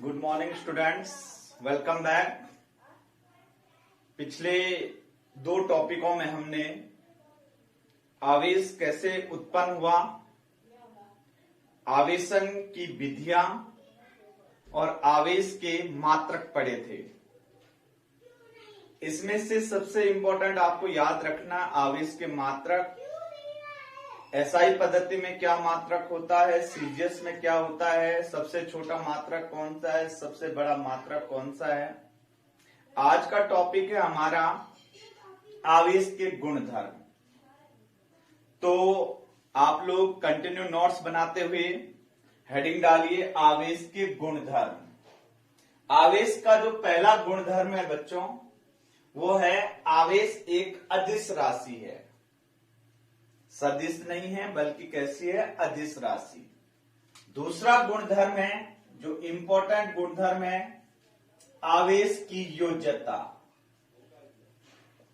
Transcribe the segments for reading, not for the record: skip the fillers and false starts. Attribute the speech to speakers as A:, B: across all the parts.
A: Good morning students, welcome back. पिछले दो टॉपिकों में हमने आवेश कैसे उत्पन्न हुआ, आवेशन की विधियां और आवेश के मात्रक पढ़े थे। इसमें से सबसे इंपॉर्टेंट आपको याद रखना, आवेश के मात्रक। एसआई पद्धति में क्या मात्रक होता है, सीजीएस में क्या होता है, सबसे छोटा मात्रक कौन सा है, सबसे बड़ा मात्रक कौन सा है। आज का टॉपिक है हमारा आवेश के गुणधर्म। तो आप लोग कंटिन्यू नोट्स बनाते हुए हेडिंग डालिए आवेश के गुणधर्म। आवेश का जो पहला गुणधर्म है बच्चों, वो है आवेश एक अदिश राशि है। सदिश नहीं है बल्कि कैसी है, अदिश राशि। दूसरा गुणधर्म है जो इंपॉर्टेंट गुणधर्म है, आवेश की योज्यता।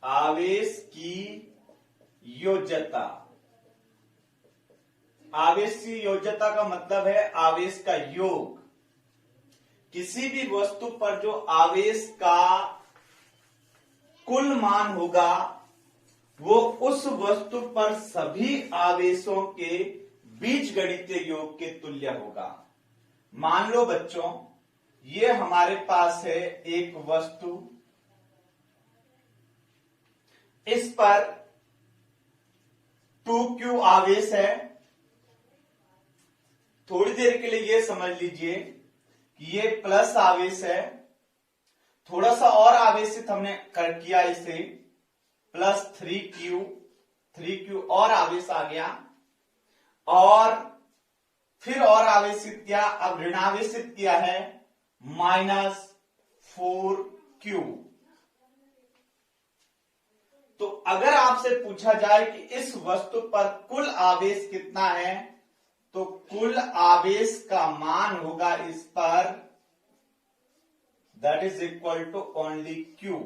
A: आवेश की योज्यता। आवेश की योज्यता का मतलब है आवेश का योग। किसी भी वस्तु पर जो आवेश का कुल मान होगा वो उस वस्तु पर सभी आवेशों के बीजगणितीय योग के तुल्य होगा। मान लो बच्चों, ये हमारे पास है एक वस्तु, इस पर 2q आवेश है। थोड़ी देर के लिए ये समझ लीजिए कि ये प्लस आवेश है। थोड़ा सा और आवेशित हमने कर किया इसे, प्लस 3q और आवेश आ गया, और फिर और आवेशित किया, अब ऋणावेशित किया है -4q। तो अगर आपसे पूछा जाए कि इस वस्तु पर कुल आवेश कितना है, तो कुल आवेश का मान होगा इस पर, that is equal to only q।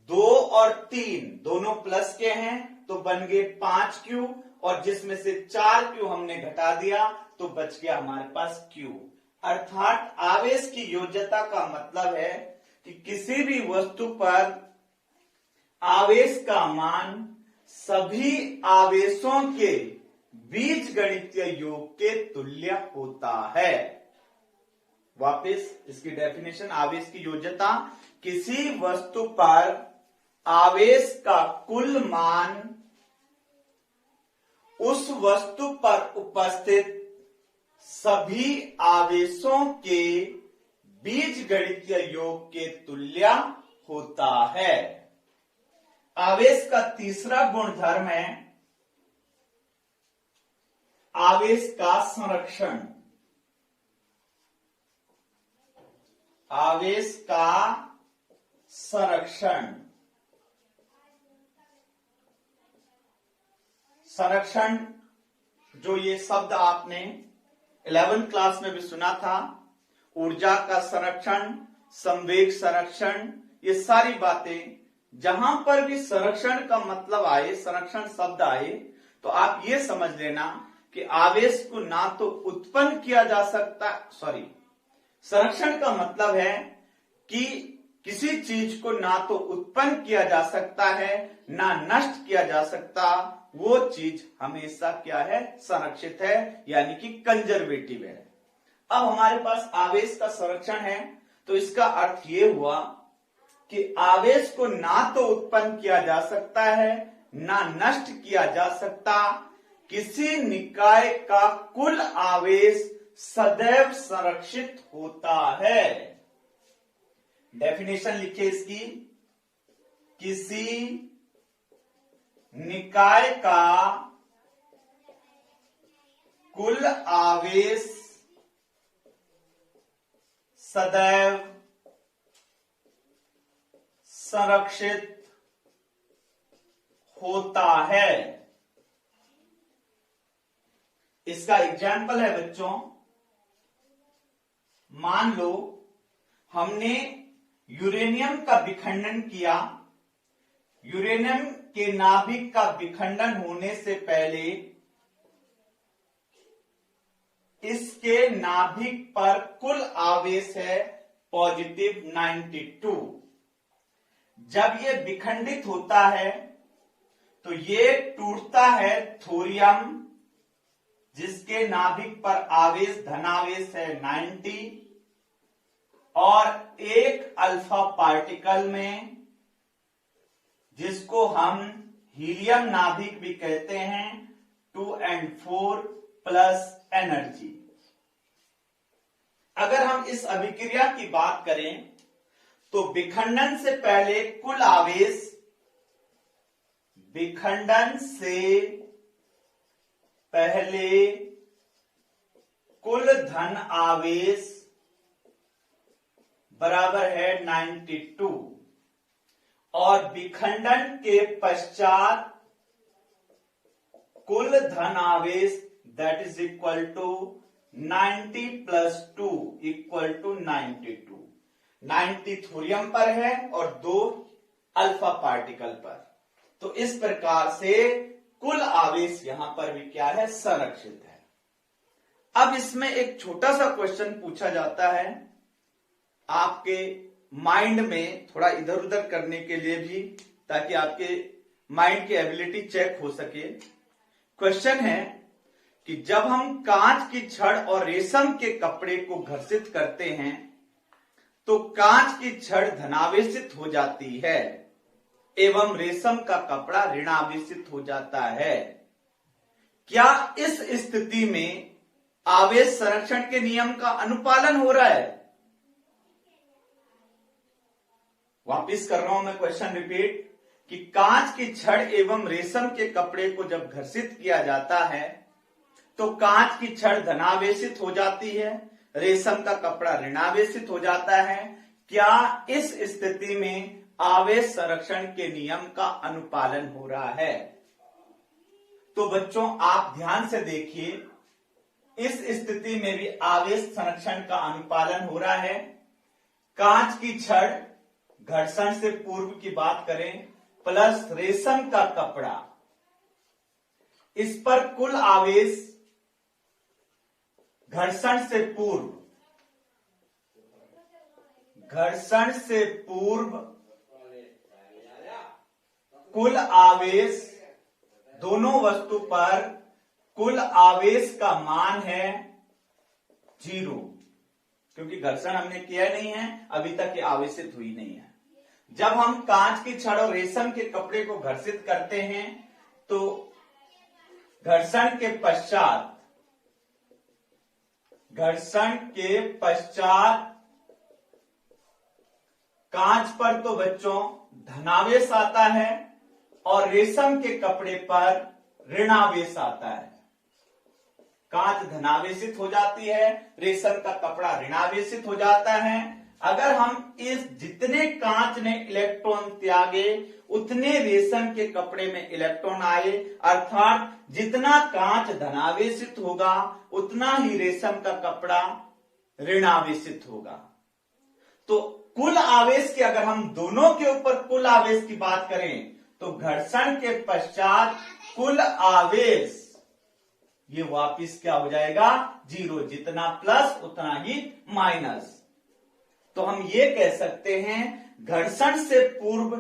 A: 2 और 3 दोनों प्लस के हैं तो बन गए 5q, और जिसमें से 4q हमने घटा दिया तो बच गया हमारे पास q। अर्थात आवेश की योज्यता का मतलब है कि किसी भी वस्तु पर आवेश का मान सभी आवेशों के बीजगणितीय योग के तुल्य होता है। वापस इसकी डेफिनेशन, आवेश की योज्यता किसी वस्तु पर आवेश का कुल मान उस वस्तु पर उपस्थित सभी आवेशों के बीजगणितीय योग के तुल्य होता है। आवेश का तीसरा गुणधर्म है आवेश का संरक्षण। आवेश का संरक्षण। संरक्षण, जो ये शब्द आपने 11th क्लास में भी सुना था, ऊर्जा का संरक्षण, संवेग संरक्षण, ये सारी बातें, जहां पर भी संरक्षण का मतलब आए, संरक्षण शब्द आए, तो आप ये समझ लेना कि आवेश को ना तो उत्पन्न किया जा सकता, संरक्षण का मतलब है कि किसी चीज को ना तो उत्पन्न किया जा सकता है ना नष्ट किया जा सकता, वो चीज हमेशा क्या है, संरक्षित है, यानी कि कंजर्वेटिव है। अब हमारे पास आवेश का संरक्षण है, तो इसका अर्थ ये हुआ कि आवेश को ना तो उत्पन्न किया जा सकता है ना नष्ट किया जा सकता, किसी निकाय का कुल आवेश सदैव संरक्षित होता है। डेफिनेशन लिखिए इसकी, किसी निकाय का कुल आवेश सदैव संरक्षित होता है। इसका एग्जाम्पल है बच्चों, मान लो हमने यूरेनियम का विखंडन किया। यूरेनियम के नाभिक का विखंडन होने से पहले इसके नाभिक पर कुल आवेश है पॉजिटिव 92। जब ये विखंडित होता है तो ये टूटता है थोरियम, जिसके नाभिक पर आवेश धनावेश है 90, और एक अल्फा पार्टिकल में, जिसको हम हीलियम नाभिक भी कहते हैं, 2n4 प्लस एनर्जी। अगर हम इस अभिक्रिया की बात करें तो विखंडन से पहले कुल आवेश, विखंडन से पहले कुल धन आवेश बराबर है 92, और विखंडन के पश्चात कुल धन आवेश that is equal to 90 plus 2 equal to 92। 90 thorium पर है और 2 अल्फा पार्टिकल पर। तो इस प्रकार से कुल आवेश यहां पर भी क्या है, संरक्षित है। अब इसमें एक छोटा सा क्वेश्चन पूछा जाता है आपके माइंड में, थोड़ा इधर उधर करने के लिए भी, ताकि आपके माइंड की एबिलिटी चेक हो सके। क्वेश्चन है कि जब हम कांच की छड़ और रेशम के कपड़े को घर्षित करते हैं तो कांच की छड़ धनावेशित हो जाती है एवं रेशम का कपड़ा ऋणावेशित हो जाता है। क्या इस स्थिति में आवेश संरक्षण के नियम का अनुपालन हो रहा है? वापिस कर रहा हूं मैं क्वेश्चन रिपीट, कि कांच की छड़ एवं रेशम के कपड़े को जब घर्षित किया जाता है तो कांच की छड़ धनावेशित हो जाती है, रेशम का कपड़ा ऋणावेशित हो जाता है। क्या इस स्थिति में आवेश संरक्षण के नियम का अनुपालन हो रहा है? तो बच्चों आप ध्यान से देखिए, इस स्थिति में भी आवेश संरक्षण का अनुपालन हो रहा है। कांच की छड़ घर्षण से पूर्व की बात करें प्लस रेशम का कपड़ा, इस पर कुल आवेश घर्षण से पूर्व कुल आवेश, दोनों वस्तु पर कुल आवेश का मान है 0, क्योंकि घर्षण हमने किया नहीं है, अभी तक ये आवेशित हुई नहीं है। जब हम कांच की छड़ और रेशम के kपड़े को घर्षित करते हैं तो घर्षण के पश्चात कांच पर तो बच्चों धनावेश आता है और रेशम के कपड़े पर ऋणावेश आता है। कांच धनावेशित हो जाती है, रेशम का कपड़ा ऋणावेशित हो जाता है। अगर हम इस जितने कांच ने इलेक्ट्रॉन त्यागे उतने रेशम के कपड़े में इलेक्ट्रॉन आए, अर्थात जितना कांच धनावेशित होगा उतना ही रेशम का कपड़ा ऋणावेशित होगा। तो कुल आवेश के, अगर हम दोनों के ऊपर कुल आवेश की बात करें तो घर्षण के पश्चात कुल आवेश ये वापिस क्या हो जाएगा, 0। जितना प्लस उतना ही माइनस। तो हम ये कह सकते हैं घर्षण से पूर्व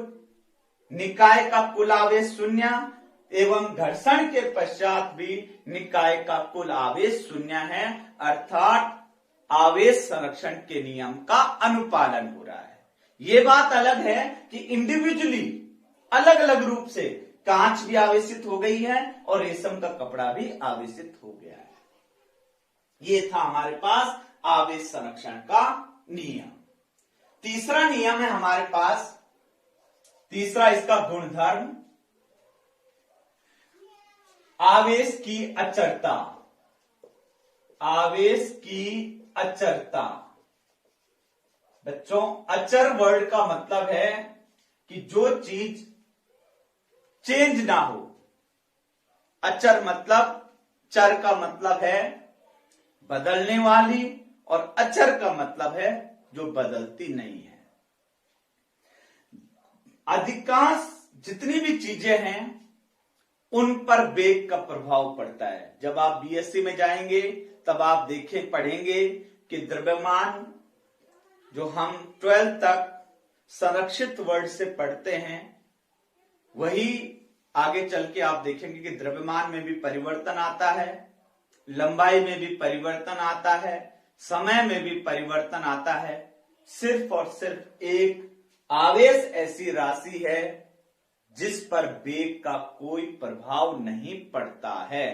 A: निकाय का कुल आवेश 0 एवं घर्षण के पश्चात भी निकाय का कुल आवेश 0 है, अर्थात आवेश संरक्षण के नियम का अनुपालन हो रहा है। ये बात अलग है कि इंडिविजुअली अलग अलग रूप से कांच भी आवेशित हो गई है और रेशम का कपड़ा भी आवेशित हो गया है। ये था हमारे पास आवेश संरक्षण का नियम। तीसरा नियम है हमारे पास, तीसरा इसका गुणधर्म, आवेश की अचरता। आवेश की अचरता। बच्चों अचर वर्ड का मतलब है कि जो चीज चेंज ना हो। अचर मतलब, चर का मतलब है बदलने वाली और अचर का मतलब है जो बदलती नहीं है। अधिकांश जितनी भी चीजें हैं उन पर वेग का प्रभाव पड़ता है। जब आप बीएससी में जाएंगे तब आप पढ़ेंगे कि द्रव्यमान जो हम 12th तक संरक्षित वर्ड से पढ़ते हैं, वही आगे चल के आप देखेंगे कि द्रव्यमान में भी परिवर्तन आता है, लंबाई में भी परिवर्तन आता है, समय में भी परिवर्तन आता है। सिर्फ और सिर्फ एक आवेश ऐसी राशि है जिस पर वेग का कोई प्रभाव नहीं पड़ता है,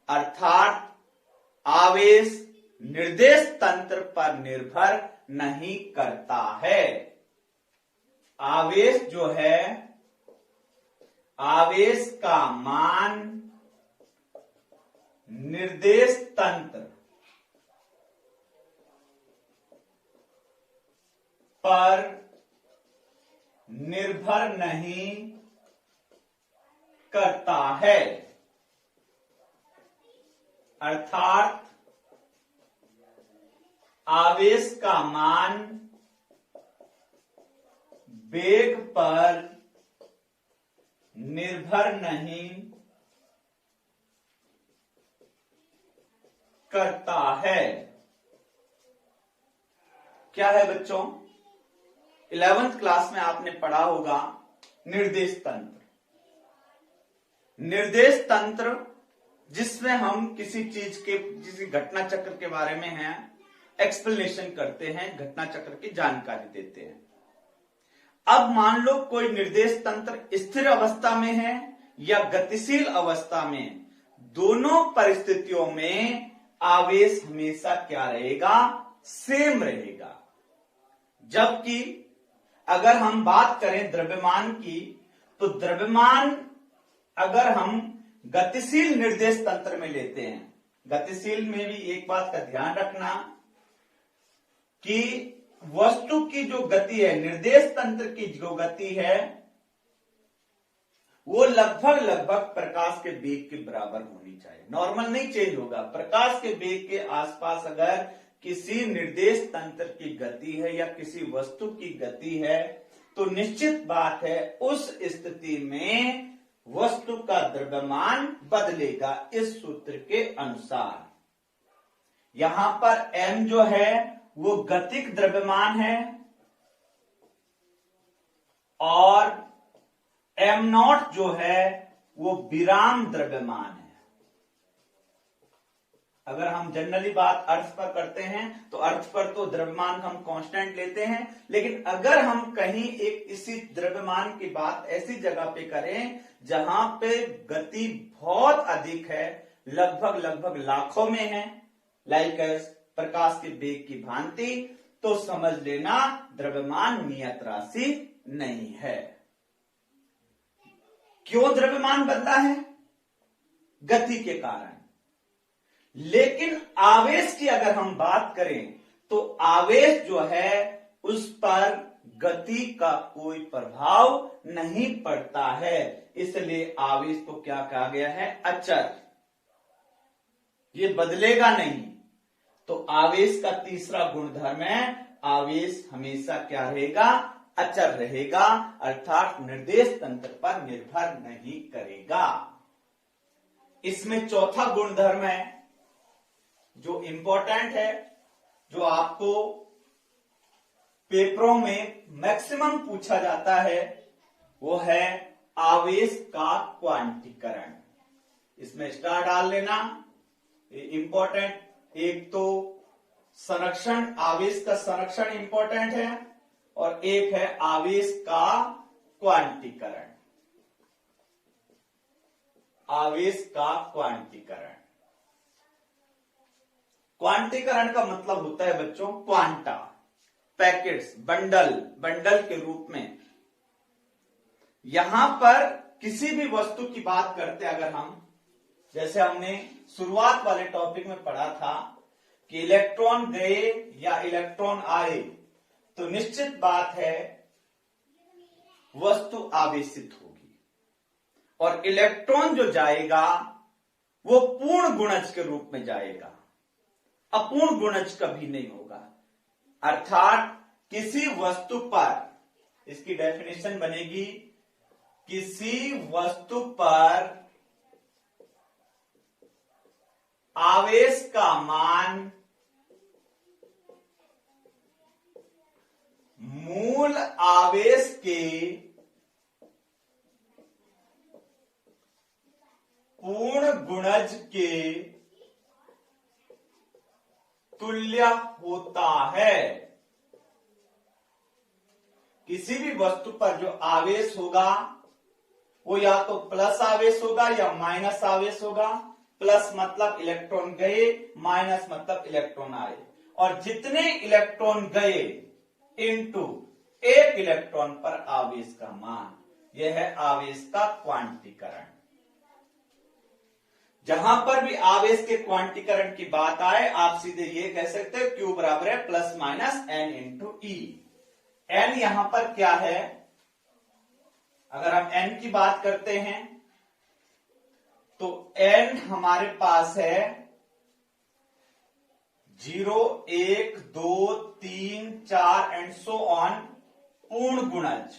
A: अर्थात आवेश निर्देश तंत्र पर निर्भर नहीं करता है। आवेश जो है, आवेश का मान निर्देश तंत्र पर निर्भर नहीं करता है, अर्थात आवेश का मान वेग पर निर्भर नहीं करता है। क्या है बच्चों? 11th क्लास में आपने पढ़ा होगा निर्देश तंत्र। निर्देश तंत्र जिसमें हम किसी चीज के, किसी घटना चक्र के बारे में है एक्सप्लेनेशन करते हैं, घटना चक्र की जानकारी देते हैं। अब मान लो कोई निर्देश तंत्र स्थिर अवस्था में है या गतिशील अवस्था में, दोनों परिस्थितियों में आवेश हमेशा क्या रहेगा? सेम रहेगा। जबकि अगर हम बात करें द्रव्यमान की, तो द्रव्यमान अगर हम गतिशील निर्देश तंत्र में लेते हैं, गतिशील में भी एक बात का ध्यान रखना कि वस्तु की जो गति है, निर्देश तंत्र की जो गति है, वो लगभग प्रकाश के वेग के बराबर होनी चाहिए। नॉर्मल नहीं चेंज होगा। प्रकाश के वेग के आसपास अगर किसी निर्देश तंत्र की गति है या किसी वस्तु की गति है, तो निश्चित बात है उस स्थिति में वस्तु का द्रव्यमान बदलेगा इस सूत्र के अनुसार। यहां पर m जो है वो गतिक द्रव्यमान है और m0 जो है वो विराम द्रव्यमान है। अगर हम जनरली बात अर्थ पर करते हैं तो अर्थ पर तो द्रव्यमान हम कांस्टेंट लेते हैं, लेकिन अगर हम कहीं एक इसी द्रव्यमान की बात ऐसी जगह पे करें जहां पे गति बहुत अधिक है, लगभग लाखों में है, लाइक प्रकाश के वेग की भांति, तो समझ लेना द्रव्यमान नियत राशि नहीं है। क्यों द्रव्यमान बदला है? गति के कारण। लेकिन आवेश की अगर हम बात करें तो आवेश जो है उस पर गति का कोई प्रभाव नहीं पड़ता है, इसलिए आवेश को क्या कहा गया है? अचर। ये बदलेगा नहीं। तो आवेश का तीसरा गुणधर्म है, आवेश हमेशा क्या रहेगा? अचर रहेगा, अर्थात निर्देश तंत्र पर निर्भर नहीं करेगा। इसमें चौथा गुणधर्म है जो इंपॉर्टेंट है, जो आपको पेपरों में मैक्सिमम पूछा जाता है, वो है आवेश का क्वांटीकरण। इसमें स्टार डाल लेना, इंपॉर्टेंट। एक तो संरक्षण, आवेश का संरक्षण इंपॉर्टेंट है और एक है आवेश का क्वांटीकरण। आवेश का क्वांटीकरण। क्वांटीकरण का मतलब होता है बच्चों क्वांटा, पैकेट्स, बंडल के रूप में। यहां पर किसी भी वस्तु की बात करते अगर हम, जैसे हमने शुरुआत वाले टॉपिक में पढ़ा था कि इलेक्ट्रॉन गए या इलेक्ट्रॉन आए, तो निश्चित बात है वस्तु आवेशित होगी और इलेक्ट्रॉन जो जाएगा वो पूर्ण गुणज के रूप में जाएगा, अपूर्ण गुणज कभी नहीं होगा। अर्थात किसी वस्तु पर, इसकी डेफिनेशन बनेगी, किसी वस्तु पर आवेश का मान मूल आवेश के पूर्ण गुणज के तुल्य होता है। किसी भी वस्तु पर जो आवेश होगा वो या तो प्लस आवेश होगा या माइनस आवेश होगा। प्लस मतलब इलेक्ट्रॉन गए, माइनस मतलब इलेक्ट्रॉन आए, और जितने इलेक्ट्रॉन गए इनटू एक इलेक्ट्रॉन पर आवेश का मान, यह है आवेश का क्वांटीकरण। जहां पर भी आवेश के क्वांटीकरण की बात आए, आप सीधे ये कह सकते हैं Q बराबर है प्लस माइनस n इंटू ई। n यहां पर क्या है, अगर हम n की बात करते हैं तो n हमारे पास है 0, 1, 2, 3, 4 एंड सो ऑन, पूर्ण गुणज।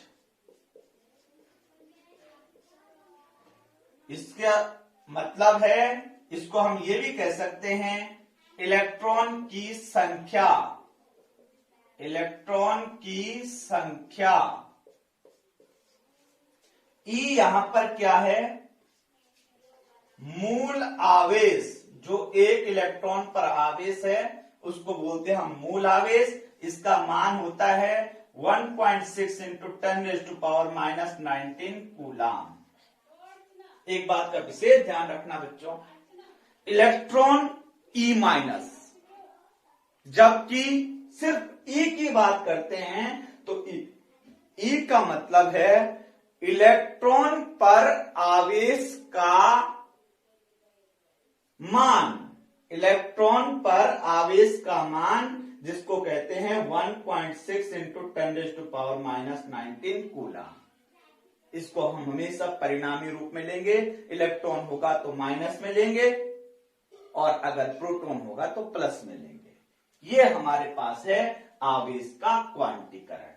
A: इसका मतलब है, इसको हम ये भी कह सकते हैं इलेक्ट्रॉन की संख्या। इलेक्ट्रॉन की संख्या ई यहां पर क्या है, मूल आवेश। जो एक इलेक्ट्रॉन पर आवेश है उसको बोलते हैं हम मूल आवेश। इसका मान होता है 1.6 इंटू 10⁻⁻19 कूलाम। एक बात का विशेष ध्यान रखना बच्चों, इलेक्ट्रॉन ई माइनस, जबकि सिर्फ ई की बात करते हैं तो ई का मतलब है इलेक्ट्रॉन पर आवेश का मान। इलेक्ट्रॉन पर आवेश का मान जिसको कहते हैं 1.6 इंटू 10⁻⁻19 कूलाम। इसको हम हमेशा परिणामी रूप में लेंगे। इलेक्ट्रॉन होगा तो माइनस में लेंगे और अगर प्रोटॉन होगा तो प्लस में लेंगे। ये हमारे पास है आवेश का क्वांटीकरण।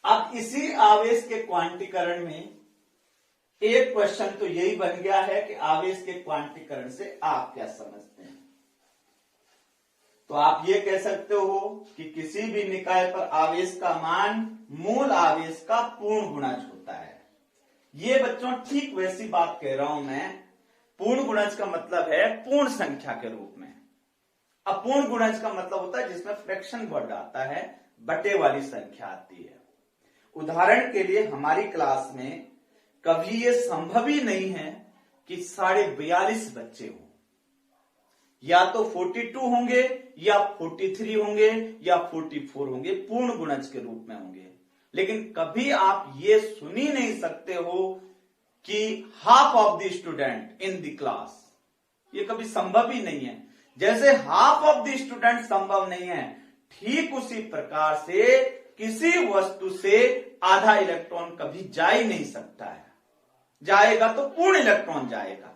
A: अब इसी आवेश के क्वांटीकरण में एक क्वेश्चन तो यही बन गया है कि आवेश के क्वांटीकरण से आप क्या समझते हैं। तो आप ये कह सकते हो कि किसी भी निकाय पर आवेश का मान मूल आवेश का पूर्ण गुणज होता है। ये बच्चों ठीक वैसी बात कह रहा हूं मैं। पूर्ण गुणज का मतलब है पूर्ण संख्या के रूप में। अपूर्ण गुणज का मतलब होता है जिसमें फ्रैक्शन वर्ड आता है, बटे वाली संख्या आती है। उदाहरण के लिए हमारी क्लास में कभी ये संभव ही नहीं है कि 42.5 बच्चे हो, या तो 42 होंगे या 43 होंगे या 44 होंगे, पूर्ण गुणज के रूप में होंगे। लेकिन कभी आप ये सुन ही नहीं सकते हो कि half of the student in the class, ये कभी संभव ही नहीं है। जैसे हाफ ऑफ द स्टूडेंट संभव नहीं है, ठीक उसी प्रकार से किसी वस्तु से आधा इलेक्ट्रॉन कभी जा ही नहीं सकता है। जाएगा तो पूर्ण इलेक्ट्रॉन जाएगा,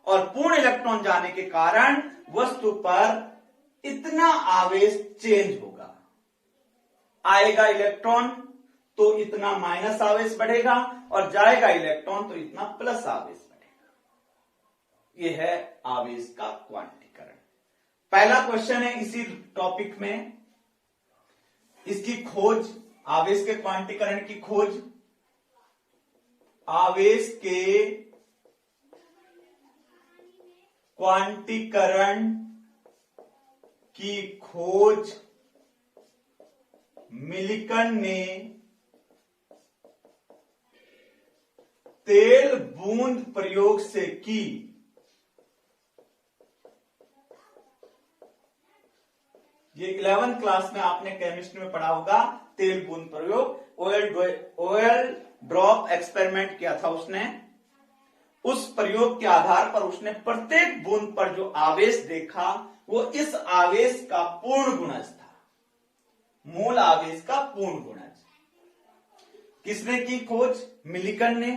A: और पूर्ण इलेक्ट्रॉन जाने के कारण वस्तु पर इतना आवेश चेंज होगा। आएगा इलेक्ट्रॉन तो इतना माइनस आवेश बढ़ेगा, और जाएगा इलेक्ट्रॉन तो इतना प्लस आवेश बढ़ेगा। यह है आवेश का क्वांटीकरण। पहला क्वेश्चन है इसी टॉपिक में, इसकी खोज, आवेश के क्वांटीकरण की खोज। आवेश के क्वांटीकरण की खोज मिलिकन ने तेल बूंद प्रयोग से की। ये 11th क्लास में आपने केमिस्ट्री में पढ़ा होगा, तेल बूंद प्रयोग। ऑयल ड्रॉप एक्सपेरिमेंट किया था उसने। उस प्रयोग के आधार पर उसने प्रत्येक बूंद पर जो आवेश देखा वो इस आवेश का पूर्ण गुणज था, मूल आवेश का पूर्ण गुणज। किसने की खोज? मिलिकन ने।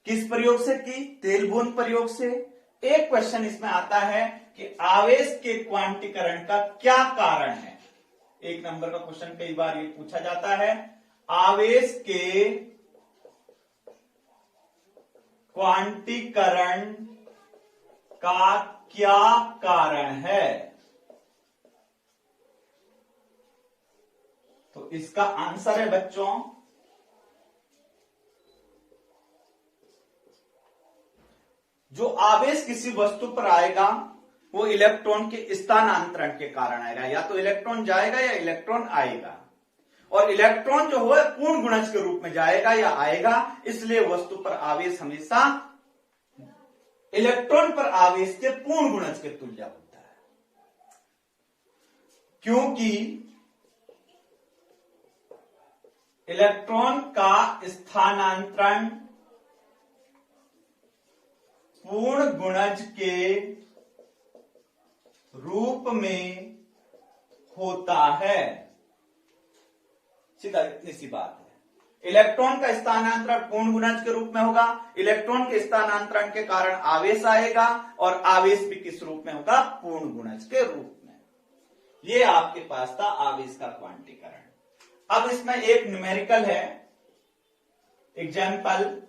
A: किस प्रयोग से की? तेल बूंद प्रयोग से। एक क्वेश्चन इसमें आता है कि आवेश के क्वांटीकरण का क्या कारण है। 1 नंबर का क्वेश्चन कई बार ये पूछा जाता है, आवेश के क्वांटीकरण का क्या कारण है? तो इसका आंसर है बच्चों जो आवेश किसी वस्तु पर आएगा वो इलेक्ट्रॉन के स्थानांतरण के कारण आएगा। या तो इलेक्ट्रॉन जाएगा या इलेक्ट्रॉन आएगा, और इलेक्ट्रॉन जो है पूर्ण गुणज के रूप में जाएगा या आएगा। इसलिए वस्तु पर आवेश हमेशा इलेक्ट्रॉन पर आवेश के पूर्ण गुणज के तुल्य होता है, क्योंकि इलेक्ट्रॉन का स्थानांतरण पूर्ण गुणज के रूप में होता है। सीधा इतनी सी बात है। इलेक्ट्रॉन का स्थानांतरण पूर्ण गुणज के रूप में होगा, इलेक्ट्रॉन के स्थानांतरण के कारण आवेश आएगा, और आवेश भी किस रूप में होगा? पूर्ण गुणज के रूप में। ये आपके पास था आवेश का क्वांटीकरण। अब इसमें एक न्यूमेरिकल है, एग्जाम्पल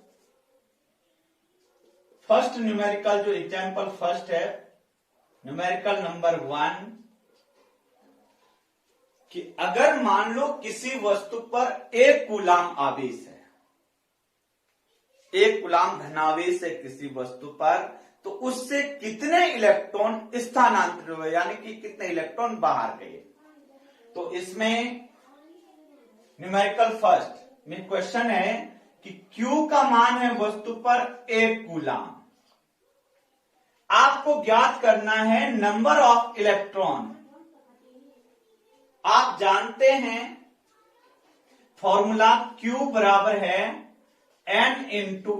A: फर्स्ट न्यूमेरिकल, जो एग्जाम्पल फर्स्ट है न्यूमेरिकल नंबर 1, कि अगर मान लो किसी वस्तु पर 1 कूलाम आवेश है, 1 कूलाम धनावेश है किसी वस्तु पर, तो उससे कितने इलेक्ट्रॉन स्थानांतरित हुए, यानी कि कितने इलेक्ट्रॉन बाहर गए। तो इसमें न्यूमेरिकल फर्स्ट में क्वेश्चन है कि Q का मान है वस्तु पर 1 कूलाम। आपको ज्ञात करना है नंबर ऑफ इलेक्ट्रॉन। आप जानते हैं फॉर्मूला Q बराबर है N ×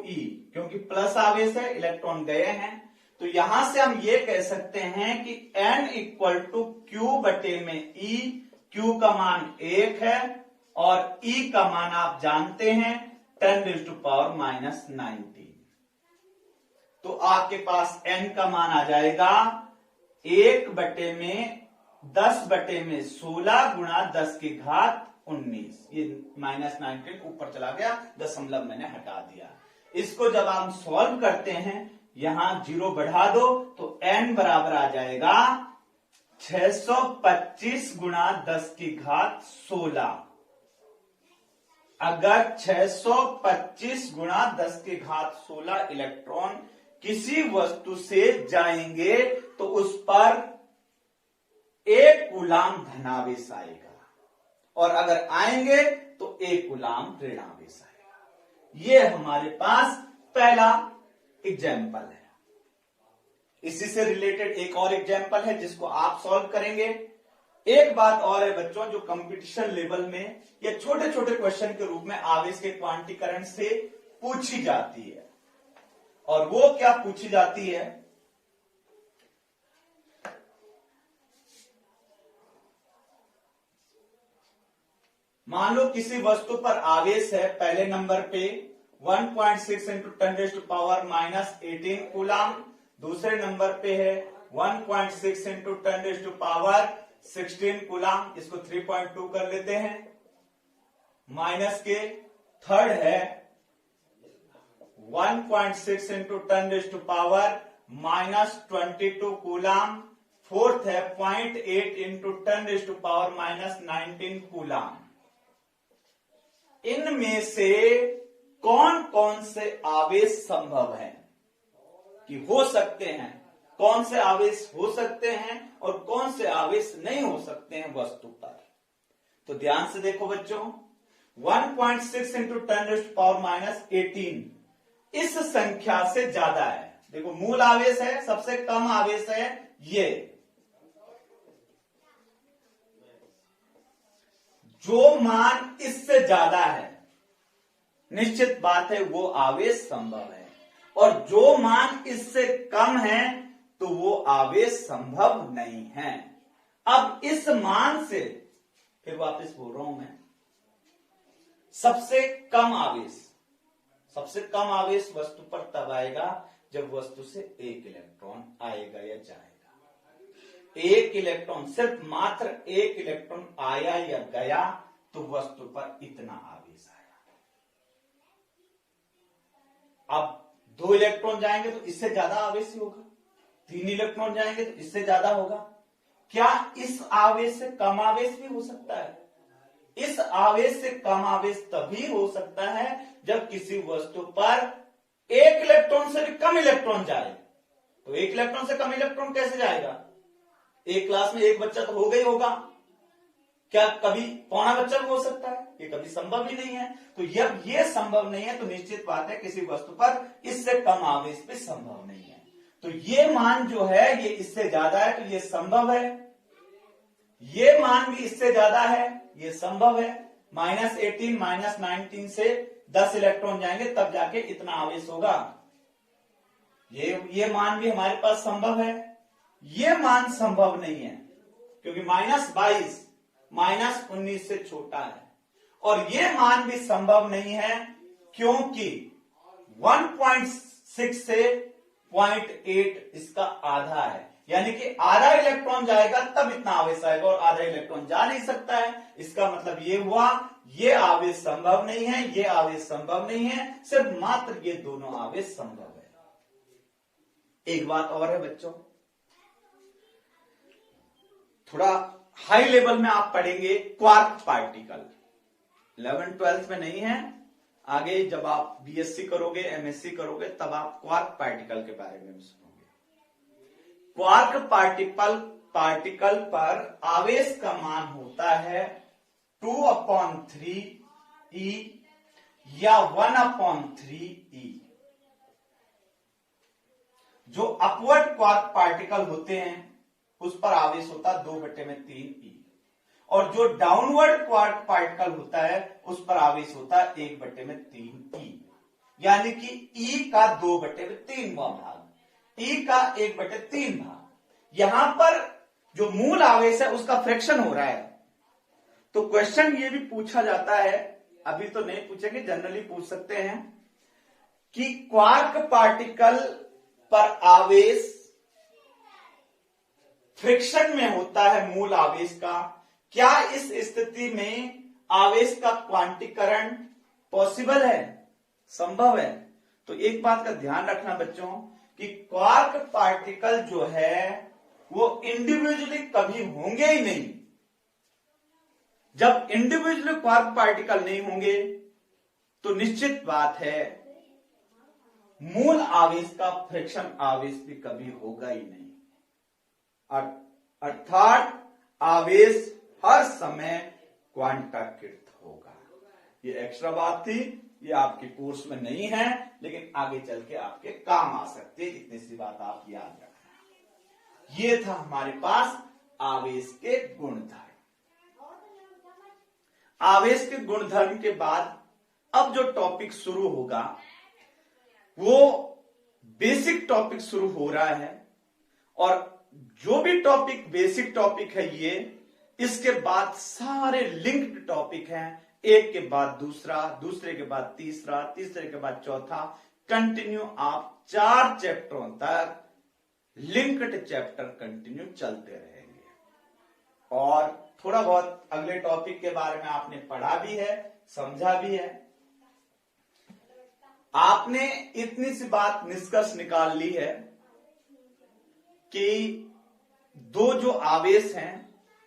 A: E, क्योंकि प्लस आवेश है, इलेक्ट्रॉन गए हैं। तो यहां से हम ये कह सकते हैं कि N = Q बटे में E। Q का मान 1 है और E का मान आप जानते हैं 10⁻⁻⁹। तो आपके पास N का मान आ जाएगा 1 बटे में 10 बटे में 16 गुणा 10⁻19। ये -19 ऊपर चला गया, दशमलव मैंने हटा दिया। इसको जब हम सॉल्व करते हैं, यहां 0 बढ़ा दो तो N बराबर आ जाएगा 625 गुणा 10⁻16। अगर 625 गुणा 10⁻16 इलेक्ट्रॉन किसी वस्तु से जाएंगे तो उस पर 1 कूलाम धनावेश आएगा, और अगर आएंगे तो 1 कूलाम ऋणावेश आएगा। यह हमारे पास पहला एग्जाम्पल है। इसी से रिलेटेड एक और एग्जाम्पल है जिसको आप सॉल्व करेंगे। एक बात और है बच्चों, जो कंपटीशन लेवल में या छोटे छोटे क्वेश्चन के रूप में आवेश के क्वांटीकरण से पूछी जाती है, और वो क्या पूछी जाती है? मान लो किसी वस्तु पर आवेश है पहले नंबर पे 1.6 × 10⁻⁻18 कूलाम, दूसरे नंबर पे है 1.6 × 10⁻16 कूलाम। इसको 3.2 कर लेते हैं, माइनस के। थर्ड है 1.6 × 10⁻⁻22 कूलाम। फोर्थ है 0.8 × 10⁻⁻19 कूलाम। इनमें से कौन कौन से आवेश संभव है कि हो सकते हैं, कौन से आवेश हो सकते हैं और कौन से आवेश नहीं हो सकते हैं वस्तु पर? तो ध्यान से देखो बच्चों, 1.6 × 10⁻⁻18 इस संख्या से ज्यादा है। देखो मूल आवेश है, सबसे कम आवेश है ये। जो मान इससे ज्यादा है, निश्चित बात है वो आवेश संभव है, और जो मान इससे कम है तो वो आवेश संभव नहीं है। अब इस मान से फिर वापस बोल रहा हूं मैं, सबसे कम आवेश वस्तु पर तब आएगा जब वस्तु से 1 इलेक्ट्रॉन आएगा या जाएगा। 1 इलेक्ट्रॉन, सिर्फ मात्र 1 इलेक्ट्रॉन आया या गया तो वस्तु पर इतना आवेश आया। अब 2 इलेक्ट्रॉन जाएंगे तो इससे ज्यादा आवेश होगा। 3 इलेक्ट्रॉन जाएंगे तो इससे ज्यादा होगा। क्या इस आवेश से कम आवेश भी हो सकता है? इस आवेश से कम आवेश तभी हो सकता है जब किसी वस्तु पर 1 इलेक्ट्रॉन से भी कम इलेक्ट्रॉन जाए। तो 1 इलेक्ट्रॉन से कम इलेक्ट्रॉन कैसे जाएगा? एक क्लास में एक बच्चा तो होगा ही होगा, क्या कभी पौना बच्चा भी हो सकता है? ये कभी संभव ही नहीं है। तो जब ये संभव नहीं है तो निश्चित बात है किसी वस्तु पर इससे कम आवेश भी संभव नहीं है। तो ये मान जो है ये इससे ज्यादा है तो ये संभव है, ये मान भी इससे ज्यादा है, ये संभव है। -18 -19 से 10 इलेक्ट्रॉन जाएंगे तब जाके इतना आवेश होगा। ये मान भी हमारे पास संभव है। ये मान संभव नहीं है क्योंकि -22 -19 से छोटा है। और ये मान भी संभव नहीं है क्योंकि 1.6 से 0.8 इसका आधा है, यानी कि आधा इलेक्ट्रॉन जाएगा तब इतना आवेश आएगा और आधा इलेक्ट्रॉन जा नहीं सकता है। इसका मतलब ये हुआ ये आवेश संभव नहीं है, ये आवेश संभव नहीं है, सिर्फ मात्र ये दोनों आवेश संभव है। एक बात और है बच्चों, थोड़ा हाई लेवल में आप पढ़ेंगे क्वार्क पार्टिकल। 11th-12th में नहीं है, आगे जब आप बीएससी करोगे एमएससी करोगे तब आप क्वार्क पार्टिकल के बारे में सुनोगे। क्वार्क पार्टिकल पर आवेश का मान होता है 2/3 E या 1/3 E। जो अपवर्ड क्वार्क पार्टिकल होते हैं उस पर आवेश होता है 2/3 E और जो डाउनवर्ड क्वार्क पार्टिकल होता है उस पर आवेश होता है 1/3 E, यानी कि E का 2/3 भाग, E का 1/3 भाग। यहां पर जो मूल आवेश है उसका फ्रैक्शन हो रहा है। तो क्वेश्चन ये भी पूछा जाता है, अभी तो नहीं पूछेंगे, जनरली पूछ सकते हैं कि क्वार्क पार्टिकल पर आवेश फ्रिक्शन में होता है मूल आवेश का, क्या इस स्थिति में आवेश का क्वांटीकरण पॉसिबल है, संभव है? तो एक बात का ध्यान रखना बच्चों कि क्वार्क पार्टिकल जो है वो इंडिविजुअली कभी होंगे ही नहीं। जब इंडिविजुअली क्वार्क पार्टिकल नहीं होंगे तो निश्चित बात है मूल आवेश का फ्रिक्शन आवेश भी कभी होगा ही नहीं, अर्थात आवेश हर समय क्वांटाकृत होगा। ये एक्स्ट्रा बात थी, ये आपके कोर्स में नहीं है लेकिन आगे चल के आपके काम आ सकते हैं, इतनी सी बात आप याद रखना। ये था हमारे पास आवेश के गुणधर्म। आवेश के गुणधर्म के बाद अब जो टॉपिक शुरू होगा वो बेसिक टॉपिक शुरू हो रहा है और जो भी टॉपिक बेसिक टॉपिक है ये, इसके बाद सारे लिंक्ड टॉपिक हैं, एक के बाद दूसरा, दूसरे के बाद तीसरा, तीसरे के बाद चौथा, कंटिन्यू आप 4 चैप्टरों तक लिंक्ड चैप्टर कंटिन्यू चलते रहेंगे। और थोड़ा बहुत अगले टॉपिक के बारे में आपने पढ़ा भी है, समझा भी है। आपने इतनी सी बात निष्कर्ष निकाल ली है कि दो जो आवेश हैं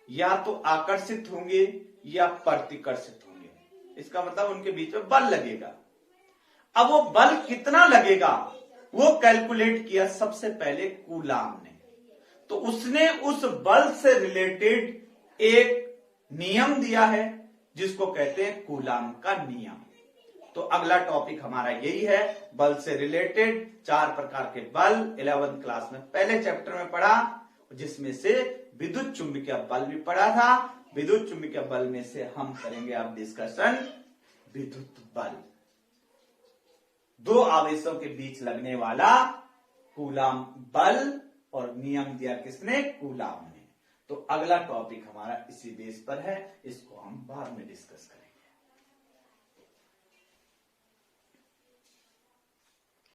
A: या तो आकर्षित होंगे या प्रतिकर्षित होंगे। इसका मतलब उनके बीच में बल लगेगा। अब वो बल कितना लगेगा वो कैलकुलेट किया सबसे पहले कूलाम ने। तो उसने उस बल से रिलेटेड एक नियम दिया है जिसको कहते हैं कूलाम का नियम। तो अगला टॉपिक हमारा यही है, बल से रिलेटेड 4 प्रकार के बल। 11th क्लास में पहले चैप्टर में पढ़ा, जिसमें से विद्युत चुंबकीय बल भी पढ़ा था। विद्युत चुंबकीय बल में से हम करेंगे अब डिस्कशन विद्युत बल, 2 आवेशों के बीच लगने वाला कूलाम बल, और नियम दिया किसने? कूलाम ने। तो अगला टॉपिक हमारा इसी बेस पर है, इसको हम बाद में डिस्कस करेंगे।